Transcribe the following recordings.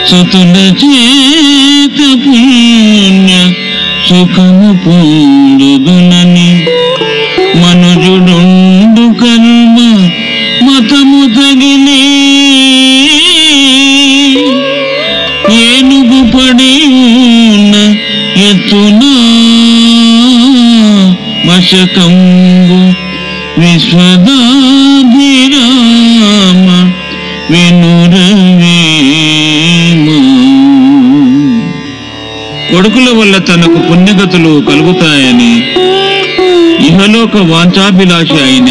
సుతుల చేత పుణ్య సుఖము పొందుదునని మనుజుడుండు కర్మ మతము తగిలి ఏనుగు పడి ఉన్న ఎత్తున మశకంబు విశ్వదాభిరామ వినురవేమ. కొడుకుల వల్ల తనకు పుణ్యగతులు కలుగుతాయని ఇహలోక వాంఛాభిలాషి అయిన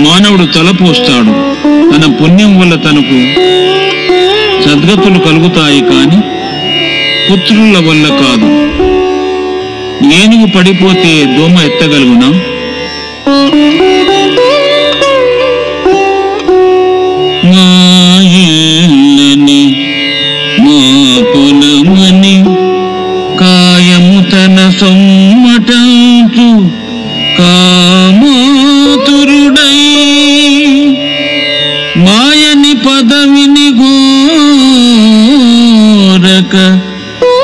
మానవుడు తలపోస్తాడు. తన పుణ్యం వల్ల తనకు సద్గతులు కలుగుతాయి కాని పుత్రుల వల్ల కాదు. ఏనుగు పడిపోతే దోమ ఎత్తగలుగునా? మా ఇల్లని మా పొలమని కాయము తన సొమ్మటంచు కామాతురుడై మాయని పదవిని గోరక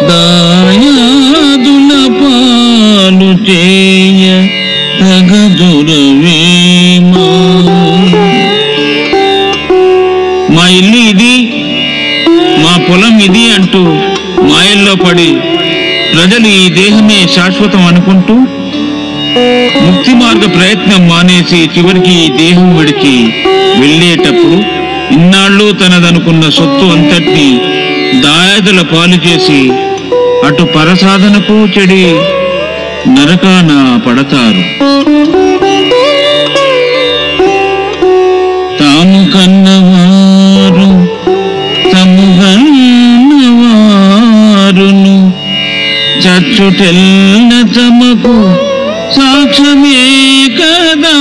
దాయాదుల పాలు చేయ తగదురవేమా. మా ఇల్లు ఇది, మా పొలం ఇది అంటూ మాయల్లో పడి ప్రజలు ఈ దేహమే శాశ్వతం అనుకుంటూ ముక్తి మార్గ ప్రయత్నం మానేసి చివరికి ఈ దేహం విడిచి వెళ్ళేటప్పుడు ఇన్నాళ్ళు తనదనుకున్న సొత్తు అంతటినీ దాయాదుల పాలు చేసి అటు పరసాధనకు చెడి నరకాన పడతారు. తాము కన్నవారు తము కన్నవారును చచ్చుటెల్ల తమకు సాక్ష్యమే కదా.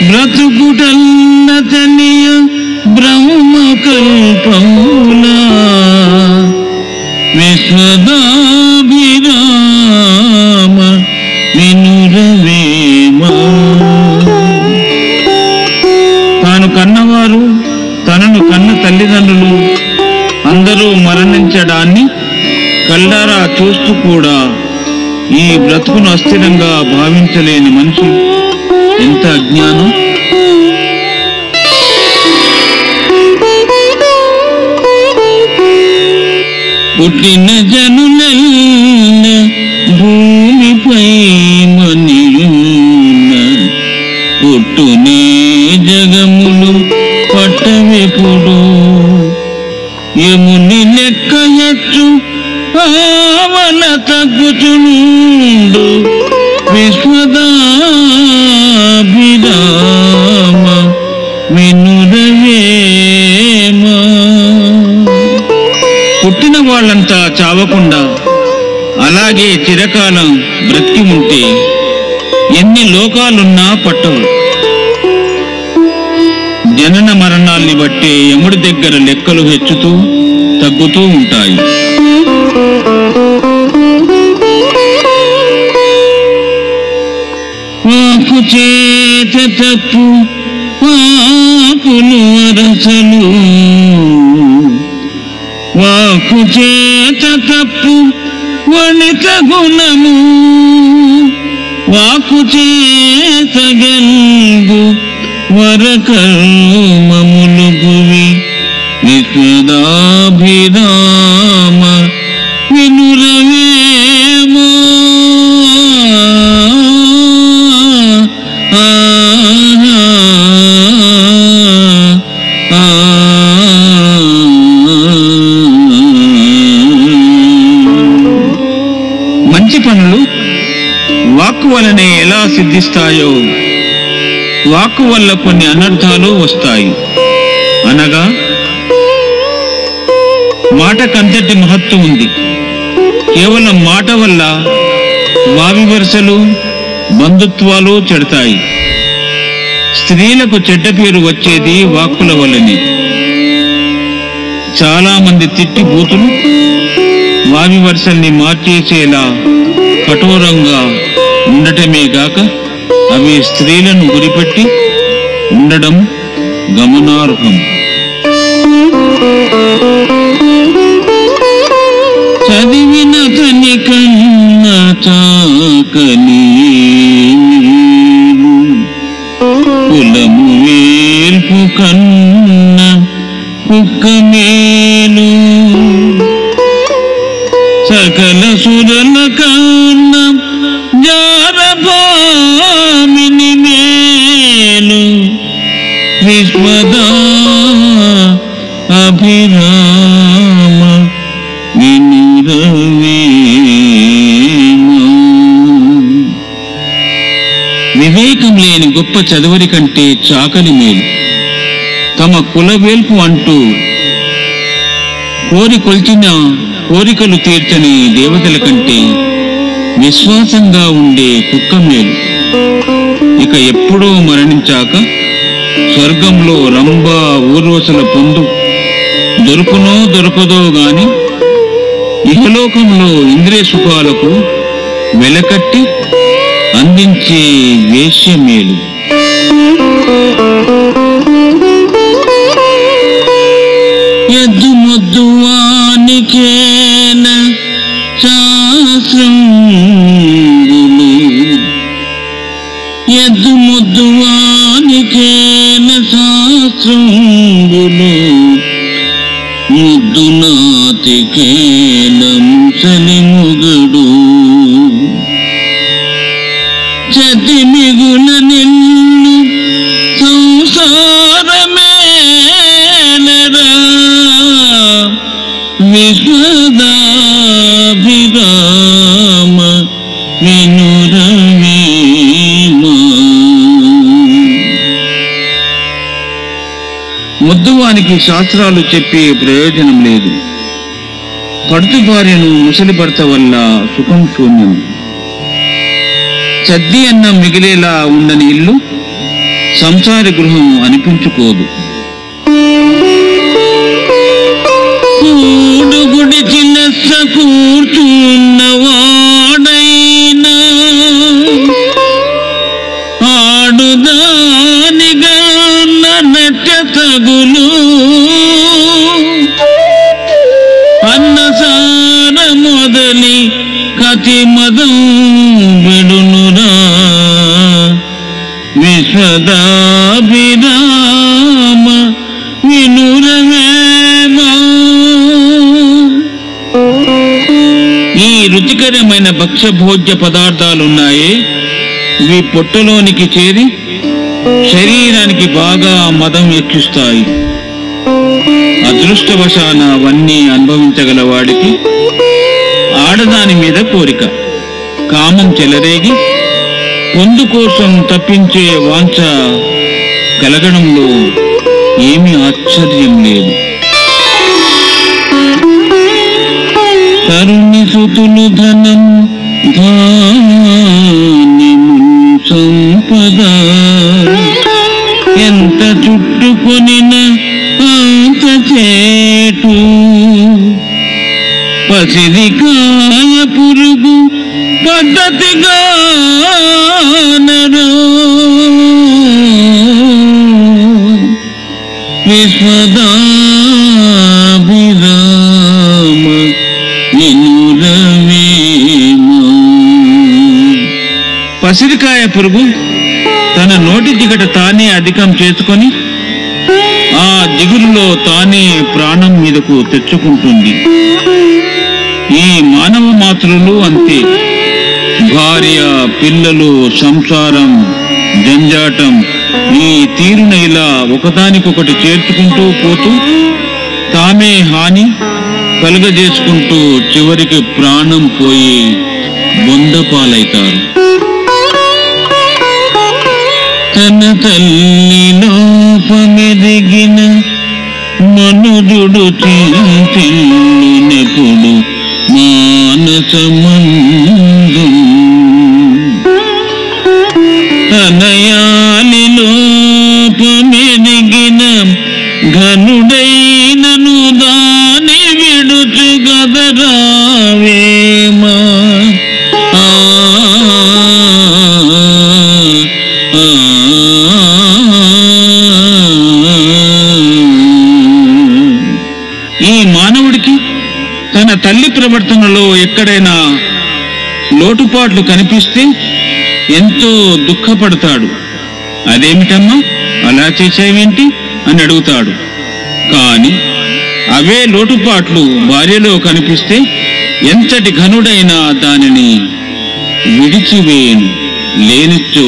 బ్రతుకుటల్ల తెలియ బ్రహ్మ కల్పములా విశ్వదాభిరామ వినురవేమ. తాను కన్నవారు, తనను కన్న తల్లిదండ్రులు అందరూ మరణించడాన్ని కళ్ళారా చూస్తూ కూడా ఈ బ్రతుకును అస్థిరంగా భావించలేని మనిషి ఎంత అజ్ఞానం! పుట్టిన జనులెల్ల భూమిపై మనియున్న పుట్టునే జగములు పట్టవెప్పుడు యముని లెక్కయచ్చు ఆవల తగ్గుచుండు విశ్వదాభిరామ వినురవేమ. పుట్టిన వాళ్ళంతా చావకుండా అలాగే చిరకాలం బ్రతికి ఉంటే ఎన్ని లోకాలున్నా పట్టవు. జనన మరణాల్ని బట్టే యముడి దగ్గర లెక్కలు హెచ్చుతూ తగ్గుతూ ఉంటాయి. వాకు చేత తప్పు వాకులు అరసలు, వాకు చేత తప్పు వనిత గుణము, వాకు చేత గెల్గు వరకర్మములు గువి విశ్వదాభిరామ వినురవేమ. మంచి పనులు వాక్కు వలనే ఎలా సిద్ధిస్తాయో వాక్కు వల్ల కొన్ని అనర్థాలు వస్తాయి. అనగా మాటకంతటి మహత్వం ఉంది. కేవలం మాట వల్ల వావి వరుసలు బంధుత్వాలు చెడతాయి. స్త్రీలకు చెడ్డ పేరు వచ్చేది వాక్కుల వల్లనే. చాలా మంది తిట్టి బూతులు వావి వరుసల్ని మార్చేసేలా కఠోరంగా ఉండటమే గాక అవి స్త్రీలను గురిపెట్టి ఉండడం గమనార్హం. చదివిన తని కన్న చాకలి కులము వేల్పు కన్న కుక్క మేలు సకల సురల కన్న జారభామిని మేలు విశ్వదా అభిరామ వివేకం లేని గొప్ప చదువరి కంటే చాకలి మేలు. తమ కులవేల్పు అంటూ కొల్చిన కోరికలు తీర్చని దేవతల కంటే విశ్వాసంగా ఉండే కుక్క మేలు. ఇక ఎప్పుడో మరణించాక స్వర్గంలో రంభ ఊర్వశుల పొందు దొరుకునో దొరకదో గాని ఇహలోకంలో ఇంద్రియ సుఖాలకు వెలకట్టి అందించే వేశ్య మేలు. ఎద్దు మొద్దు వానికేన శాస్త్రంబులు ఎద్దు మొద్దు వానికేన శాస్త్రంబులు ముద్దు నాతికేల ముసలి ముగడు చతి మిగుల నిన్ను సంసారమేలరా విశ్వదాభిరామ వినురవేమా. ముద్దువానికి శాస్త్రాలు చెప్పే ప్రయోజనం లేదు. పడుతు భార్యను ముసలి భర్త వల్ల సుఖం శూన్యం. చద్ది అన్నం మిగిలేలా ఉండని ఇల్లు సంసారి గృహం అనిపించుకోదు. కూడుగుడి చిన్నస్స కూర్చున్నవాడైనా ఆడుదానిగా నట్ట తగులు అన్నసార మొదలి కతి మదం విడునురా విశ్వదాభిరామ వినురవేమా. ఈ రుచికరమైన భక్ష్యభోజ్య పదార్థాలున్నాయే, ఇవి పొట్టలోనికి చేరి శరీరానికి బాగా మదం ఎక్కిస్తాయి. అదృష్టవశాన అవన్నీ అనుభవించగల వాడికి ఆడదాని మీద కోరిక, కామం చెలరేగి పొందు కోసం తప్పించే వాంఛ కలగడంలో ఏమీ ఆశ్చర్యం లేదు. తరుణి సుతులు ధనం ధాన్యము సంపద ఎంత చుట్టుకొనిన అంత చేటు పసిరికాయ పురుగు పద్ధతిగా విశ్వదాభిరామ వినురవేమా. పసిరికాయ పురుగు తన నోటి దిగట తానే అధికం చేసుకొని ఆ దిగులులో తానే ప్రాణం మీదకు తెచ్చుకుంటుంది. ఈ మానవ మాతృలు అంతే. భార్య, పిల్లలు, సంసారం, జంజాటం ఈ తీరున ఇలా ఒకదానికొకటి చేర్చుకుంటూ పోతూ తామే హాని కలుగజేసుకుంటూ చివరికి ప్రాణం పోయి బొందపాలైతారు. తన తల్లి లోపమెదిగిన మనుజుడు చింతిల్లునెప్పుడు మానసమందు తనయాలి లోపమెదిగిన ఘనుడైనను దాని విడుచు గదరావేమా. ప్రవర్తనలో ఎక్కడైనా లోటుపాట్లు కనిపిస్తే ఎంతో దుఃఖపడతాడు. అదేమిటమ్మా అలా చేశావేంటి అని అడుగుతాడు. కాని అవే లోటుపాట్లు భార్యలో కనిపిస్తే ఎంతటి ఘనుడైనా దానిని విడిచివేయను. లేనిచో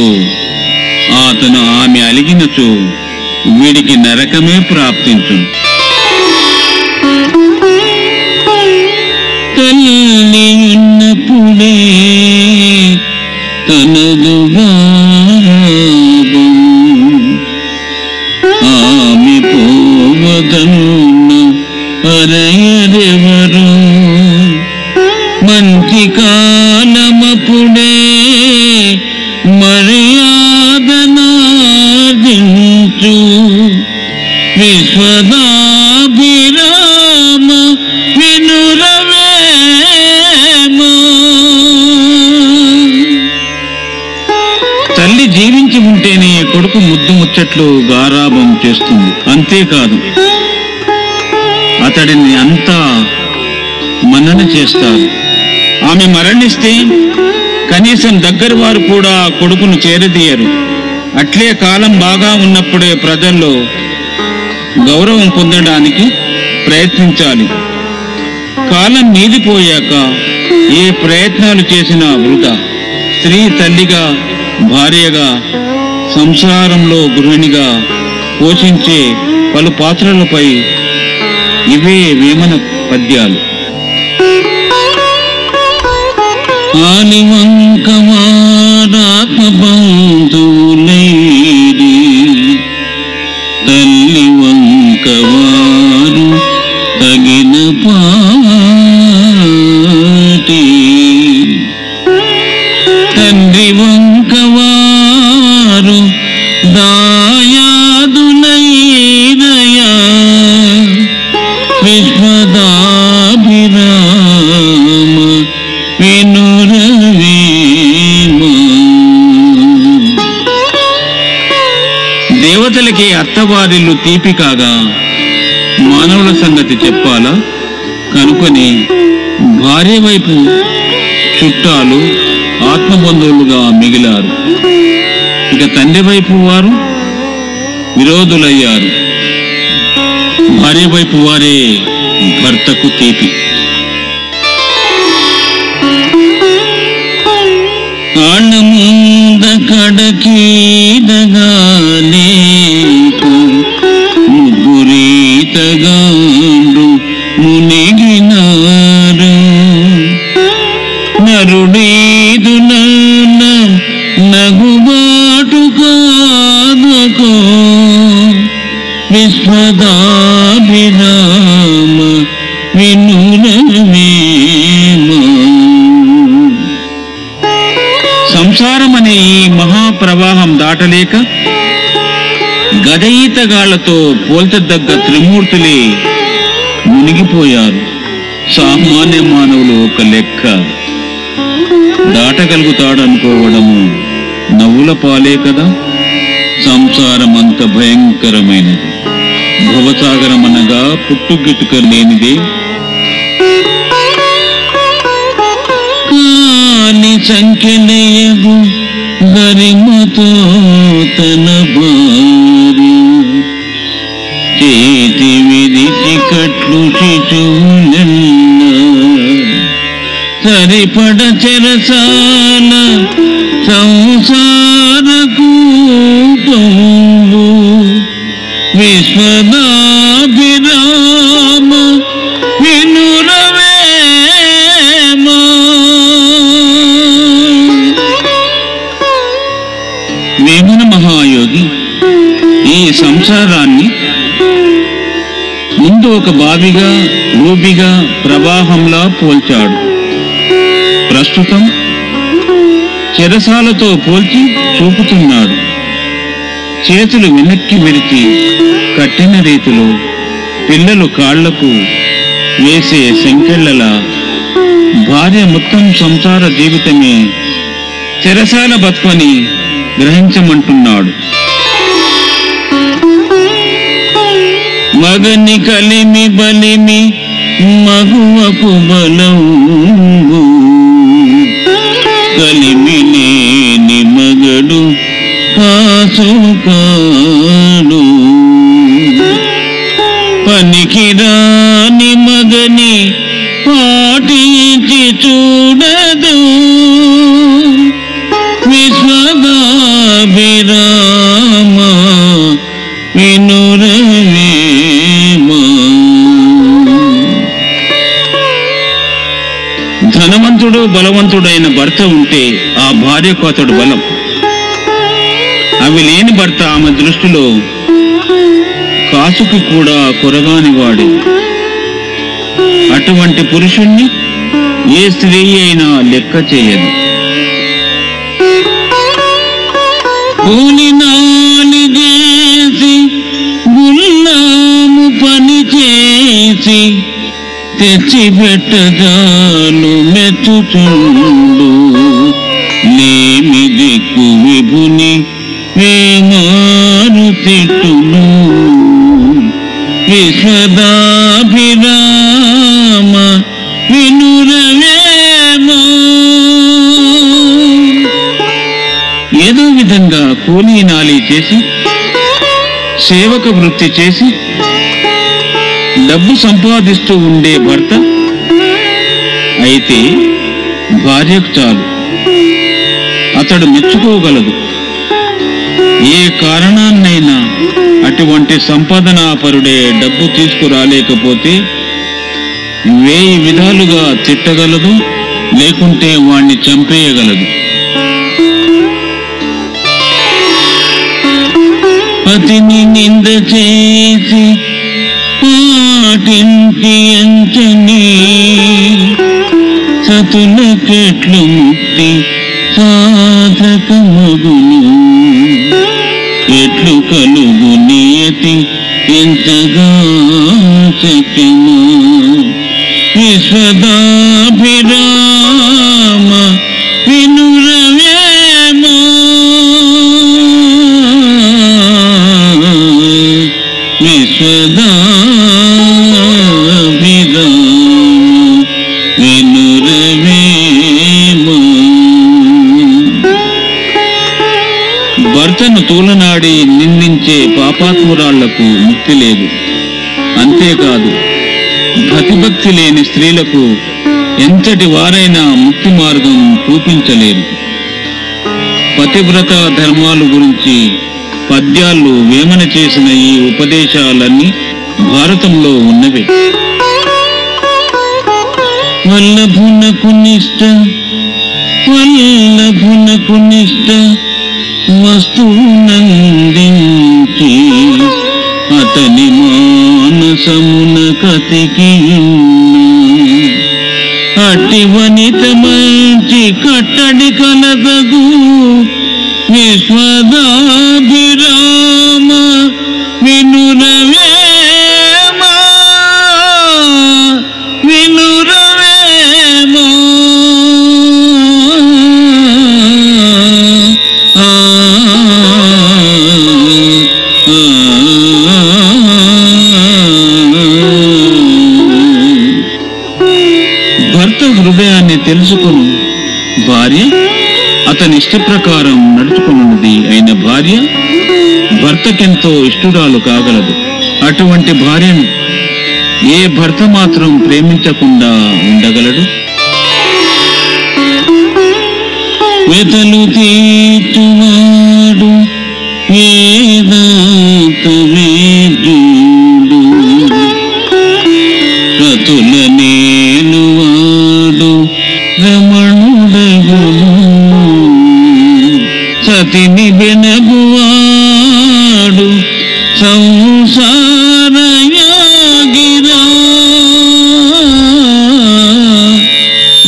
అతను ఆమె అలిగినచో వీడికి నరకమే ప్రాప్తించును. తల్లి ఉన్నప్పుడే తనదు గారాబం, ఆమె పోవదన్న అరయరెవరు. మంచి కాలమప్పుడే మర్యాదనార్జించు విశ్వదాభిరామ వినురవేమ. తల్లి జీవించి ఉంటేనే కొడుకు ముద్దు ముచ్చట్లు గారాబం చేస్తుంది. అంతేకాదు అతడిని అంతా మన్నన చేస్తారు. ఆమె మరణిస్తే కనీసం దగ్గర వారు కూడా కొడుకును చేరదీయరు. అట్లే కాలం బాగా ఉన్నప్పుడే ప్రజల్లో గౌరవం పొందడానికి ప్రయత్నించాలి. కాలం మీదిపోయాక ఏ ప్రయత్నాలు చేసినా వృధా. స్త్రీ తల్లిగా, భార్యగా, సంసారంలో గృహిణిగా పోషించే పలు పాత్రలపై ఇవే వేమన పద్యాలు. ఆలివంకవారాత్మబంధువులేరి తల్లి వంకవారు తగిన పాటి, తండ్రి వంకవారు దాయాదులైరయా విశ్వదాభిరామ వినురవేమ. దేవతలకి అత్తవారిల్లు తీపి కాగా మానవుల సంగతి చెప్పాలా? కనుకొని భార్య వైపు చుట్టాలు ఆత్మబంధువులుగా మిగిలారు. ఇక తండ్రి వైపు వారు విరోధులయ్యారు. భార్య వైపు వారే భర్తకు తీపి. కాళ్ళముంద కడకీదగాలేకు ముగ్గురీతగాండు మునిగినారు. నరుడీదు నన్న నగుబాటు కాదుకో విశ్వదాభిరామ వినురవేమ. సంసారమనే ఈ మహాప్రవాహం దాటలేక గదఈతగాళ్లతో పోల్చదగ్గ త్రిమూర్తులే మునిగిపోయారు. సామాన్య మానవులు ఒక లెక్క. దాటగలుగుతాడనుకోవడము నవ్వుల పాలే కదా. సంసారం అంత భయంకరమైనది. భవసాగరం అనగా పుట్టుగిట్టుక లేనిదే. కాని సంఖ్యలయగు గరిమతో తన భార్య చేతి విరిచి కట్లు శిశువులెల్ల సరిపడ చెరసాల సంసార కూపంబు విశ్వదాభిరామ వినురవేమ. వేమన మహాయోగి ఈ సంసారాన్ని ముందు ఒక బావిగా, ఊబిగా, ప్రవాహంలా పోల్చాడు. ప్రస్తుతం చెరసాలతో పోల్చి చూపుతున్నాడు. చేతులు వెనక్కి విరిచి కట్టిన రీతిలో పిల్లలు కాళ్లకు వేసే సంకెళ్లలా భార్య మొత్తం సంసార జీవితమే చెరసాల బతుకని గ్రహించమంటున్నాడు. మగని కలిమి బలిమి మగువకు బలంబు కలిమిలేని మగడు కాసుకాడు పనికిరాని మగని పాటించి చూడదు విశ్వదాభిరామ వినురవేమా. ధనవంతుడు బలవంతుడైన భర్త ఉంటే ఆ భార్యకు అతడు బలం. అవి లేని భర్త ఆమె దృష్టిలో కాసుకి కూడా కొరగాని వాడే. అటువంటి పురుషుణ్ణి ఏ స్త్రీ అయినా లెక్క చేయదు. కూలినాలి చేసి గుల్లాము పని చేసి తెచ్చిపెట్టజాలు మెచ్చుచుండు లేమి దిక్కు విభుని వేమారు తిట్టును విశ్వదాభిరామ వినురవేమో. ఏదో విధంగా కూలీ నాలి చేసి సేవక వృత్తి చేసి డబ్బు సంపాదిస్తూ ఉండే భర్త అయితే భార్యకు చాలు, అతడు మెచ్చుకోగలదు. ఏ కారణాన్నైనా అటువంటి సంపాదనాపరుడే డబ్బు తీసుకురాలేకపోతే 1000 విధాలుగా తిట్టగలదు, లేకుంటే వాణ్ణి చంపేయగలదు. పతిని నింద చేసి పాటించి ఎంచని సతులకెట్లు ముక్తి సాధకమగును ఎట్లు కలుగు నియతి ఎంతగా శక్యమా. విశ్వదాభిరామ వినురవేమో. విశ్వదాభిరామ వినురవేమో. భర్తను తూలనాడి నిందించే పాపాత్మురాళ్లకు ముక్తి లేదు. అంతేకాదు, భక్తి లేని స్త్రీలకు ఎంతటి వారైనా ముక్తి మార్గం చూపించలేరు. పతివ్రత ధర్మాలు గురించి పద్యాలు వేమన చేసిన ఈ ఉపదేశాలన్నీ భారతంలో ఉన్నవే. వల్లభునకు నిష్ట వల్లభునకు నిష్ట వస్తువునందించి అతని మానసమున కతికి అట్టి వనిత మంచి కట్టడి కలదగు విశ్వదాభిరామ వినురవేమా వినురవేమా. భర్త హృదయాన్ని తెలుసుకుని భార్య అతని ఇష్ట ప్రకారం నడుచుకున్నది అయిన భార్య భర్తకెంతో ఇష్టురాలు కాగలదు. అటువంటి భార్యను ఏ భర్త మాత్రం ప్రేమించకుండా ఉండగలడు? వెతలు తీర్చువాడు వేదాంత వేద్యుడు రతుల నేలువాడు రమణుడగును సతిని బెనగువాడు సంసార యాగిరా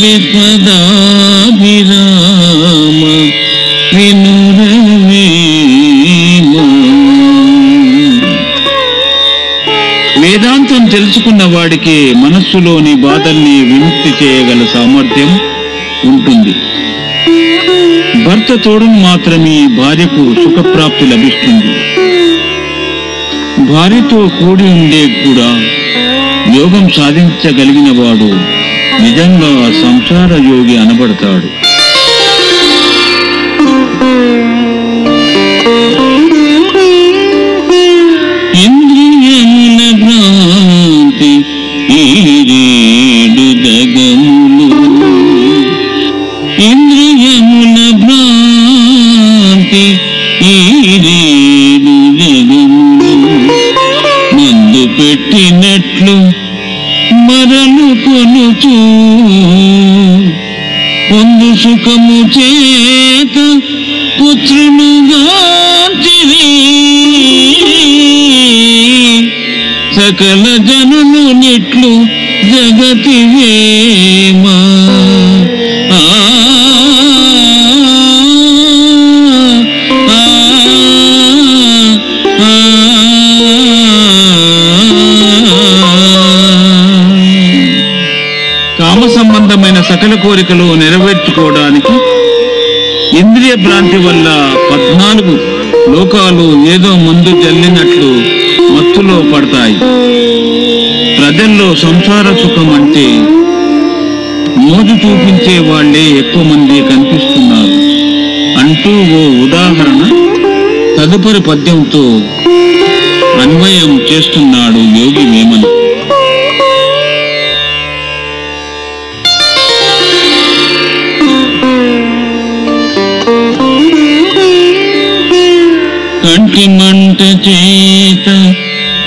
విశ్వదాభిరామ వినురవేమా. వేదాంతం తెలుసుకున్న వాడికి మనస్సులోని బాధల్ని విముక్తి చేయగల సామర్థ్యం ఉంటుంది. భర్త తోడును మాత్రమే భార్యకు సుఖప్రాప్తి లభిస్తుంది. భార్యతో కూడి ఉండే కూడా యోగం సాధించగలిగిన వాడు నిజంగా సంసార యోగి అనబడతాడు. ఇంద్రియముల భ్రాంతి ఈరేడు జగములు, ఇంద్రియముల భ్రాంతి ఈరేడు జగములు, మందు పెట్టినట్లు మరలు కొనుచు పొందు సుఖము చేత పుత్రులుగాంచిరి, సకల జనులు నిట్లు జగతి వేమా. కామ సంబంధమైన సకల కోరికలు నెరవేర్చుకోవడానికి ఇంద్రియ భ్రాంతి వల్ల 14 లోకాలు ఏదో ముందు జల్లినట్లు మత్తులో పడతాయి. ప్రజల్లో సంసార సుఖం అంటే మోజు చూపించే వాళ్లే ఎక్కువ మంది కనిపిస్తున్నారు అంటూ ఓ ఉదాహరణ తదుపరి పద్యంతో అన్వయం చేస్తున్నాడు యోగి వేమన. కంటి మంట చేత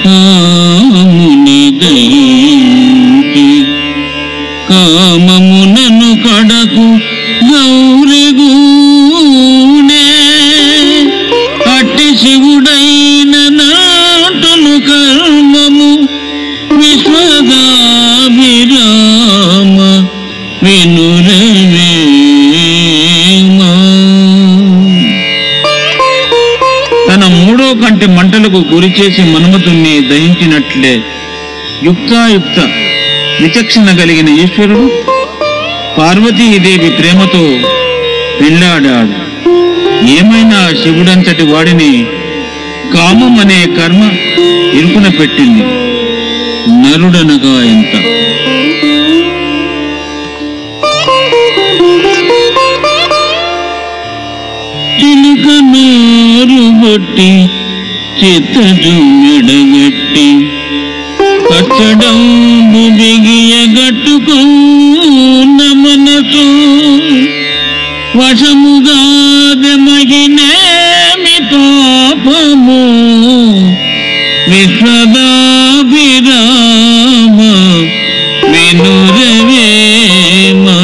కాముని దయించి, కామమునను కడకు గౌరిగూనే, అట్టి శివుడైన నాటును కర్మము విశ్వదాభిరామ వినురవేమా. తన మూడో కంటి మంటలకు గురి చేసి మన్మథుణ్ణి దహించినట్లే యుక్తాయుక్త విచక్షణ కలిగిన ఈశ్వరుడు పార్వతీదేవి ప్రేమతో పెళ్ళాడాడు. ఏమైనా శివుడంతటి వాడిని కామం అనే కర్మ ఇరుకున పెట్టింది. నరుడనగా ఎంత! చిలుక నోరు బొట్టి చిత్తజు మెడగట్టి, కచ్చడంబు బిగియ గట్టుకున్న మనసు, వశముగాదె మహినేమి పాపము విశ్వదాభిరామ వినురవేమా.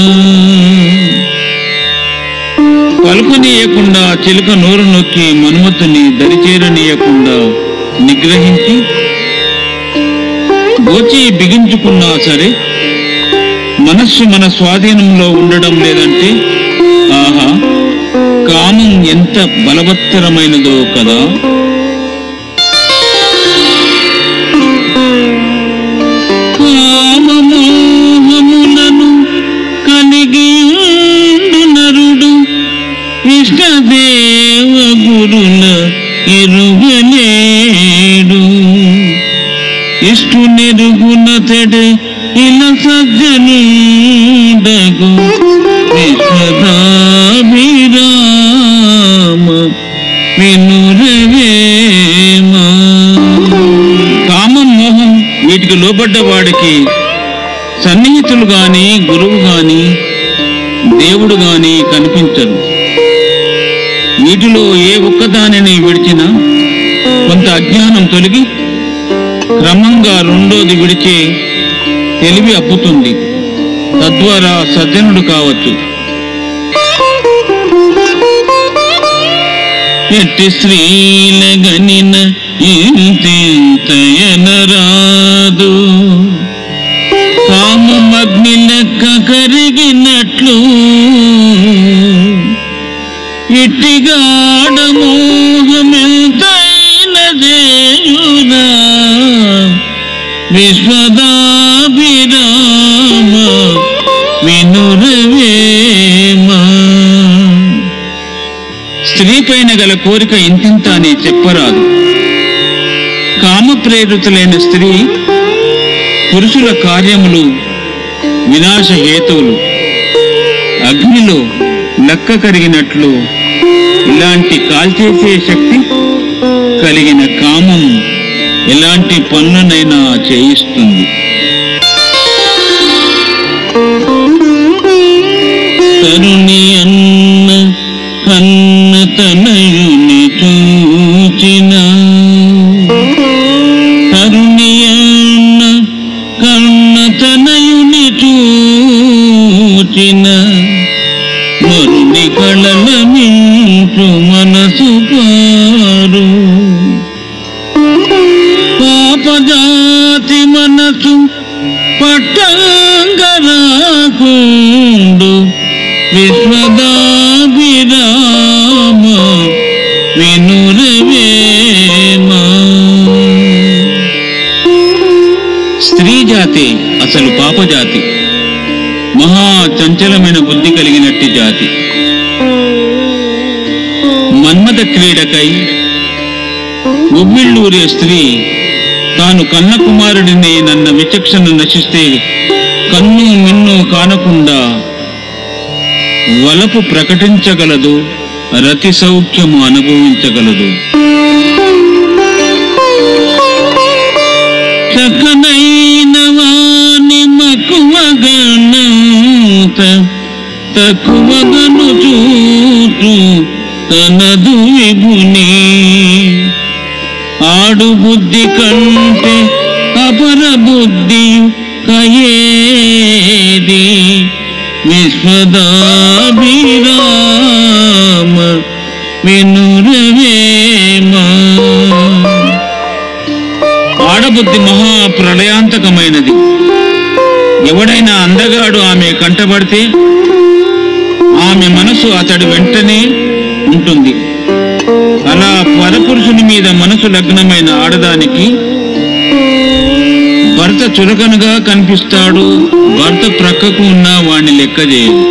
పలుకనీయకుండా చిలుక నోరు నొక్కి మన్మథుని దరిచేరనీయకుండా నిగ్రహించి గోచి బిగించుకున్నా సరే మనస్సు మన స్వాధీనంలో ఉండడం లేదంటే ఆహా, కామం ఎంత బలవత్తరమైనదో కదా. కామమోహములను కలిగి నరుడు ఇష్టదేవ గురుల ఎరుగలేడు, ఇష్టు నెరుగునతడే ఇల సజ్జనుడగు విశ్వదాభిరామ వినురవేమా. కామం, మోహం వీటికి లోబడ్డ వాడికి సన్నిహితులు గాని, గురువు గాని, దేవుడు గాని కనిపించరు. వీటిలో ఏ ఒక్కదానిని విడిచినా కొంత అజ్ఞానం తొలగి క్రమంగా రెండోది విడిచే తెలివి అబ్బుతుంది. తద్వారా సజ్జనుడు కావచ్చు. ఎట్టి శ్రీలగనిన ఇంతయనరాదు, కామమగ్ని లెక్క కరిగినట్లు, ఇట్టిగాడ మోహమెంతైన చేయునా విశ్వదాభిరామ వినురవేమా. స్త్రీ పైన గల కోరిక ఇంతింత అని చెప్పరాదు. కామ ప్రేరితులైన స్త్రీ పురుషుల కార్యములు వినాశ హేతువులు. అగ్నిలో లక్క కరిగినట్లు ఇలాంటి కాల్చేసే శక్తి కలిగిన కామం ఎలాంటి పనులనైనా చేయిస్తుంది. తరుణి అన్న కన్న తనయుని చూచిన, తరుణి అన్న కన్న తనయుని చూచిన, మరుని కళల మించు మనసు పారు. పాపజాతి మనసు పట్టంగరాకుండు, విశ్వదాభిరామ వినురవేమ. స్త్రీ జాతి అసలు పాపజాతి, మహా చంచలమైన బుద్ధి కలిగినట్టి జాతి. మన్మథ క్రీడకై ఉవ్విళ్ళూరే స్త్రీ తాను కన్న కుమారుడిని నన్న విచక్షణ నశిస్తే కన్ను మిన్ను కానకుండా వలపు ప్రకటించగలదు, రతి సౌఖ్యము అనుభవించగలదు. చక్కనైన వాని మక్కువగనంత తక్కువగను చూచు తనదు విభుని, ఆడు బుద్ధి కంటే అపర బుద్ధి కయేది, విశ్వదాభిరామ వినురవేమ. ఆడబుద్ధి మహా ప్రళయాంతకమైనది. ఎవడైనా అందగాడు ఆమె కంటబడితే ఆమె మనసు అతడి వెంటనే ఉంటుంది. అలా పరపురుషుని మీద మనసు లగ్నమైన ఆడదానికి భర్త చులకనగా కనిపిస్తాడు, భర్త ప్రక్కకు ఉన్న వాణ్ణి లెక్క చేయదు.